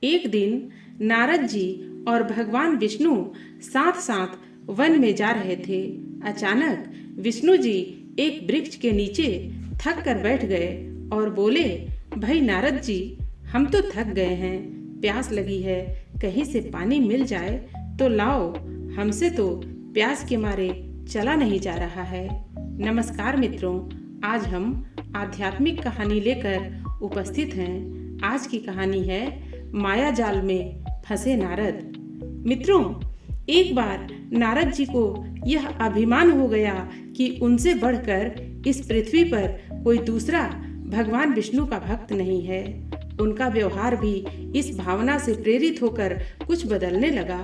एक दिन नारद जी और भगवान विष्णु साथ साथ वन में जा रहे थे। अचानक विष्णु जी एक वृक्ष के नीचे थक कर बैठ गए और बोले, भाई नारद जी, हम तो थक गए हैं, प्यास लगी है, कहीं से पानी मिल जाए तो लाओ, हमसे तो प्यास के मारे चला नहीं जा रहा है। नमस्कार मित्रों, आज हम आध्यात्मिक कहानी लेकर उपस्थित हैं। आज की कहानी है माया जाल में फंसे नारद। मित्रों, एक बार नारद जी को यह अभिमान हो गया कि उनसे बढ़कर इस पृथ्वी पर कोई दूसरा भगवान विष्णु का भक्त नहीं है। उनका व्यवहार भी इस भावना से प्रेरित होकर कुछ बदलने लगा।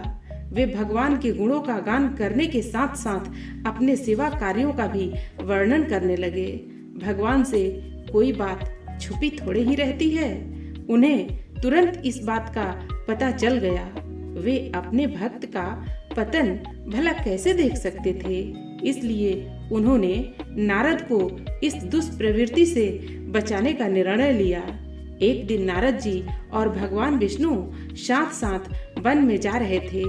वे भगवान के गुणों का गान करने के साथ साथ अपने सेवा कार्यों का भी वर्णन करने लगे। भगवान से कोई बात छुपी थोड़े ही रहती है। उन्हें तुरंत इस बात का पता चल गया। वे अपने भक्त का पतन भला कैसे देख सकते थे, इसलिए उन्होंने नारद को इस दुष्प्रवृत्ति से बचाने का निर्णय लिया। एक दिन नारद जी और भगवान विष्णु साथ साथ वन में जा रहे थे।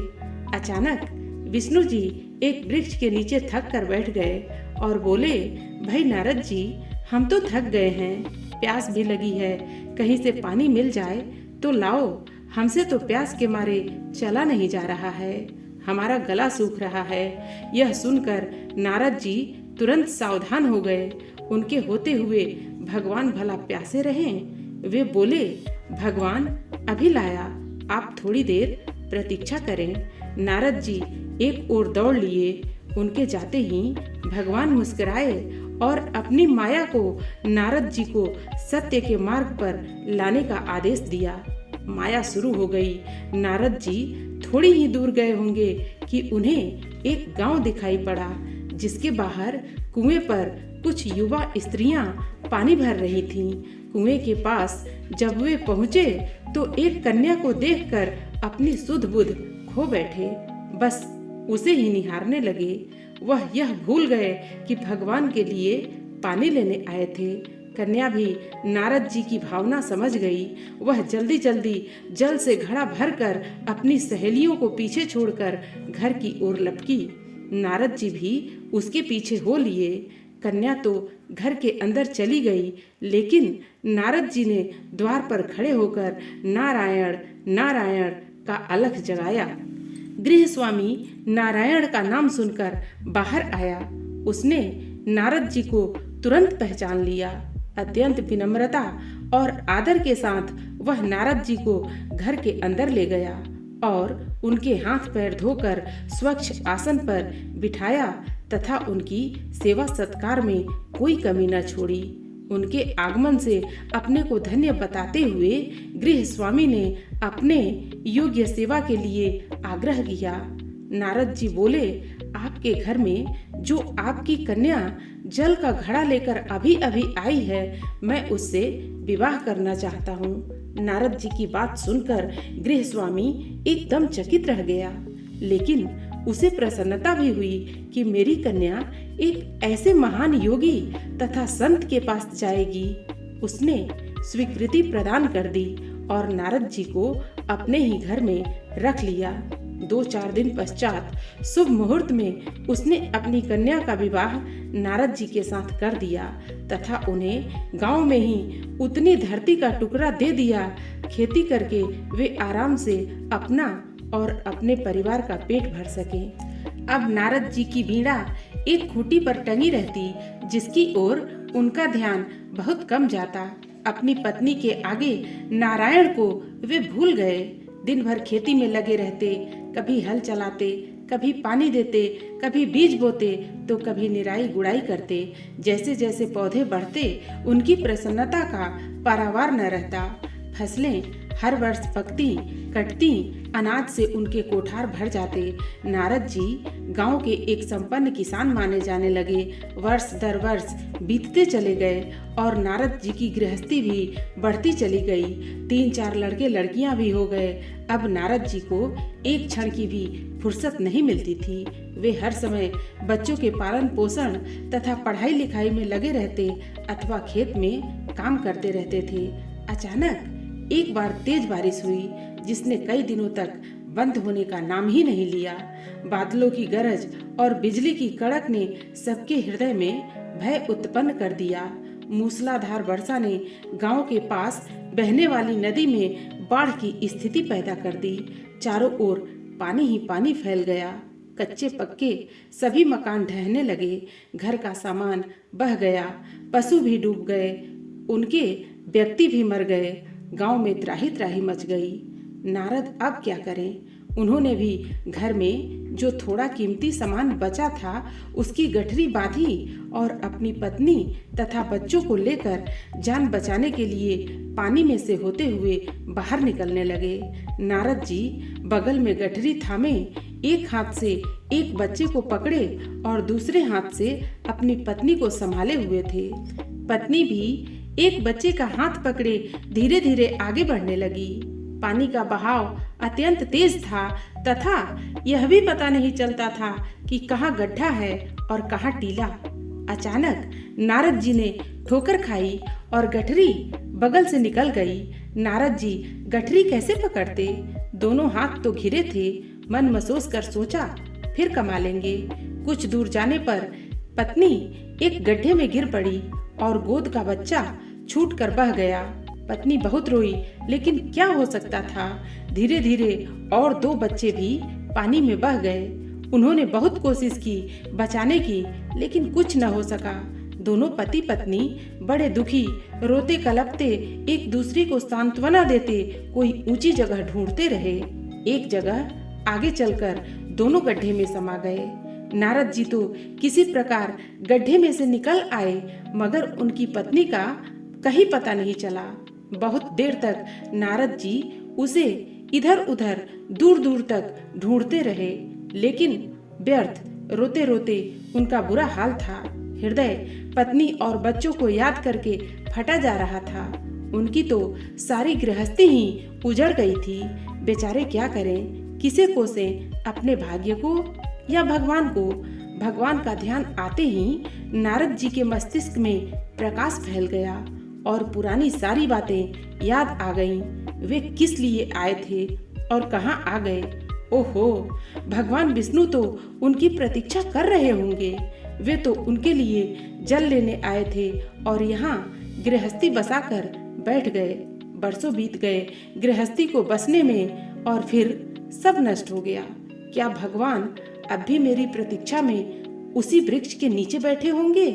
अचानक विष्णु जी एक वृक्ष के नीचे थक कर बैठ गए और बोले, भाई नारद जी, हम तो थक गए हैं, प्यास भी लगी है, कहीं से पानी मिल जाए तो लाओ, हमसे तो प्यास के मारे चला नहीं जा रहा है, हमारा गला सूख रहा है। यह सुनकर नारद जी तुरंत सावधान हो गए। उनके होते हुए भगवान भला प्यासे रहें। वे बोले, भगवान अभी लाया, आप थोड़ी देर प्रतीक्षा करें। नारद जी एक ओर दौड़ लिए। उनके जाते ही भगवान मुस्कुराए और अपनी माया को नारद जी को सत्य के मार्ग पर लाने का आदेश दिया। माया शुरू हो गई। नारद जी थोड़ी ही दूर गए होंगे कि उन्हें एक गांव दिखाई पड़ा, जिसके बाहर कुएं पर कुछ युवा स्त्रियां पानी भर रही थीं। कुएं के पास जब वे पहुंचे तो एक कन्या को देखकर अपनी सुध बुध खो बैठे, बस उसे ही निहारने लगे। वह यह भूल गए कि भगवान के लिए पानी लेने आए थे। कन्या भी नारद जी की भावना समझ गई। वह जल्दी जल्दी जल से घड़ा भरकर अपनी सहेलियों को पीछे छोड़कर घर की ओर लपकी। नारद जी भी उसके पीछे हो लिए। कन्या तो घर के अंदर चली गई, लेकिन नारद जी ने द्वार पर खड़े होकर नारायण नारायण का अलख जगाया। गृह स्वामी नारायण का नाम सुनकर बाहर आया। उसने नारद जी को तुरंत पहचान लिया। अत्यंत विनम्रता और आदर के साथ वह नारद जी को घर के अंदर ले गया और उनके हाथ पैर धोकर स्वच्छ आसन पर बिठाया तथा उनकी सेवा सत्कार में कोई कमी न छोड़ी। उनके आगमन से अपने को धन्य बताते हुए गृह स्वामी ने अपने योग्य सेवा के लिए आग्रह किया। नारद जी बोले, आपके घर में जो आपकी कन्या जल का घड़ा लेकर अभी अभी आई है, मैं उससे विवाह करना चाहता हूँ। नारद जी की बात सुनकर गृह स्वामी एकदम चकित रह गया, लेकिन उसे प्रसन्नता भी हुई कि मेरी कन्या एक ऐसे महान योगी तथा संत के पास जाएगी। उसने स्वीकृति प्रदान कर दी और नारद जी को अपने ही घर में रख लिया। 2-4 दिन पश्चात शुभ मुहूर्त में उसने अपनी कन्या का विवाह नारद जी के साथ कर दिया तथा उन्हें गांव में ही उतनी धरती का टुकड़ा दे दिया। खेती करके वे आराम से अपना और अपने परिवार का पेट भर सके। अब नारद जी की वीणा एक खूंटी पर टंगी रहती, जिसकी ओर उनका ध्यान बहुत कम जाता। अपनी पत्नी के आगे नारायण को वे भूल गए। दिन भर खेती में लगे रहते, कभी हल चलाते, कभी पानी देते, कभी बीज बोते तो कभी निराई गुड़ाई करते। जैसे जैसे पौधे बढ़ते, उनकी प्रसन्नता का पारावार न रहता। फसलें हर वर्ष पकती कटती, अनाज से उनके कोठार भर जाते। नारद जी गांव के एक संपन्न किसान माने जाने लगे। वर्ष दर वर्ष बीतते चले गए और नारद जी की गृहस्थी भी बढ़ती चली गई। 3-4 लड़के लड़कियां भी हो गए। अब नारद जी को एक क्षण की भी फुर्सत नहीं मिलती थी। वे हर समय बच्चों के पालन पोषण तथा पढ़ाई लिखाई में लगे रहते अथवा खेत में काम करते रहते थे। अचानक एक बार तेज बारिश हुई, जिसने कई दिनों तक बंद होने का नाम ही नहीं लिया। बादलों की गरज और बिजली की कड़क ने सबके हृदय में भय उत्पन्न कर दिया। मूसलाधार वर्षा ने गांव के पास बहने वाली नदी में बाढ़ की स्थिति पैदा कर दी। चारों ओर पानी ही पानी फैल गया। कच्चे पक्के सभी मकान ढहने लगे। घर का सामान बह गया। पशु भी डूब गए। उनके व्यक्ति भी मर गए। गांव में त्राही त्राही मच गई। नारद अब क्या करें? उन्होंने भी घर में जो थोड़ा कीमती सामान बचा था उसकी गठरी बांधी और अपनी पत्नी तथा बच्चों को लेकर जान बचाने के लिए पानी में से होते हुए बाहर निकलने लगे। नारद जी बगल में गठरी थामे एक हाथ से एक बच्चे को पकड़े और दूसरे हाथ से अपनी पत्नी को संभाले हुए थे। पत्नी भी एक बच्चे का हाथ पकड़े धीरे धीरे आगे बढ़ने लगी। पानी का बहाव अत्यंत तेज था तथा यह भी पता नहीं चलता था कि कहाँ गड्ढा है और कहाँ टीला। अचानक नारद जी ने ठोकर खाई और गठरी बगल से निकल गई। नारद जी गठरी कैसे पकड़ते? दोनों हाथ तो घिरे थे। मन मसोस कर सोचा फिर कमा लेंगे। कुछ दूर जाने पर पत्नी एक गड्ढे में गिर पड़ी और गोद का बच्चा छूट कर बह गया। पत्नी बहुत रोई, लेकिन क्या हो सकता था। धीरे धीरे और 2 बच्चे भी पानी में बह गए। उन्होंने बहुत कोशिश की बचाने की, लेकिन कुछ न हो सका। दोनों पति पत्नी बड़े दुखी रोते कलपते एक दूसरे को सांत्वना देते कोई ऊंची जगह ढूंढते रहे। एक जगह आगे चलकर दोनों गड्ढे में समा गए। नारद जी तो किसी प्रकार गड्ढे में से निकल आए, मगर उनकी पत्नी का कहीं पता नहीं चला। बहुत देर तक नारद जी उसे इधर उधर दूर दूर तक ढूंढते रहे, लेकिन व्यर्थ। रोते रोते उनका बुरा हाल था। हृदय पत्नी और बच्चों को याद करके फटा जा रहा था। उनकी तो सारी गृहस्थी ही उजड़ गई थी। बेचारे क्या करें? किसे कोसें? अपने भाग्य को या भगवान को? भगवान का ध्यान आते ही नारद जी के मस्तिष्क में प्रकाश फैल गया और पुरानी सारी बातें याद आ गईं। वे किस लिए आए थे और कहाँ आ गए? ओहो, भगवान विष्णु तो उनकी प्रतीक्षा कर रहे होंगे। वे तो उनके लिए जल लेने आए थे और यहाँ गृहस्थी बसाकर बैठ गए। बरसों बीत गए गृहस्थी को बसने में और फिर सब नष्ट हो गया। क्या भगवान अब भी मेरी प्रतीक्षा में उसी वृक्ष के नीचे बैठे होंगे?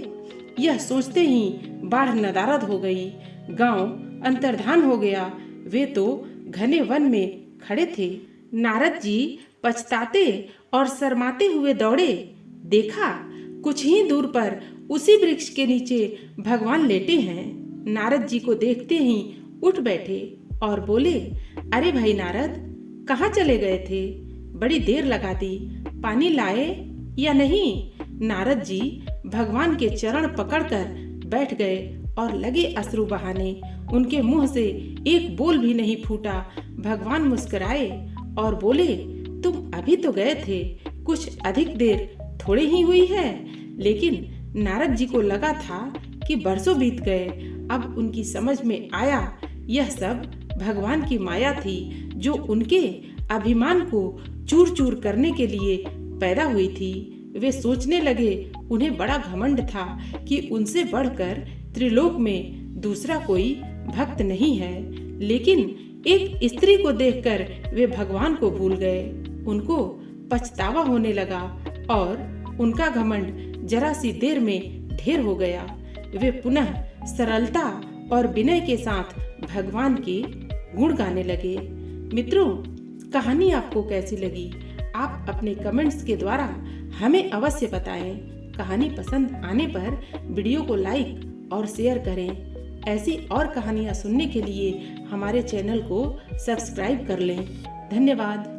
यह सोचते ही बाढ़ नदारद हो गई। गांव अंतर्धान हो गया। वे तो घने वन में खड़े थे। नारद जी पछताते और शर्माते हुए दौड़े। देखा कुछ ही दूर पर उसी वृक्ष के नीचे भगवान लेटे हैं। नारद जी को देखते ही उठ बैठे और बोले, अरे भाई नारद, कहाँ चले गए थे? बड़ी देर लगा दी। पानी लाए या नहीं? नारद जी भगवान के चरण पकड़कर बैठ गए और लगे अश्रु बहाने। उनके मुंह से एक बोल भी नहीं फूटा। भगवान मुस्कुराए और बोले, तुम अभी तो गए थे, कुछ अधिक देर थोड़ी ही हुई है। लेकिन नारद जी को लगा था कि बरसों बीत गए। अब उनकी समझ में आया यह सब भगवान की माया थी, जो उनके अभिमान को चूर चूर करने के लिए पैदा हुई थी। वे सोचने लगे उन्हें बड़ा घमंड था कि उनसे बढ़कर त्रिलोक में दूसरा कोई भक्त नहीं है। लेकिन एक स्त्री को देखकर वे भगवान को भूल गए। उनको पछतावा होने लगा और उनका घमंड जरा सी देर में ढेर हो गया। वे पुनः सरलता और विनय के साथ भगवान के गुण गाने लगे। मित्रों, कहानी आपको कैसी लगी? आप अपने कमेंट्स के द्वारा हमें अवश्य बताएं। कहानी पसंद आने पर वीडियो को लाइक और शेयर करें। ऐसी और कहानियाँ सुनने के लिए हमारे चैनल को सब्सक्राइब कर लें। धन्यवाद।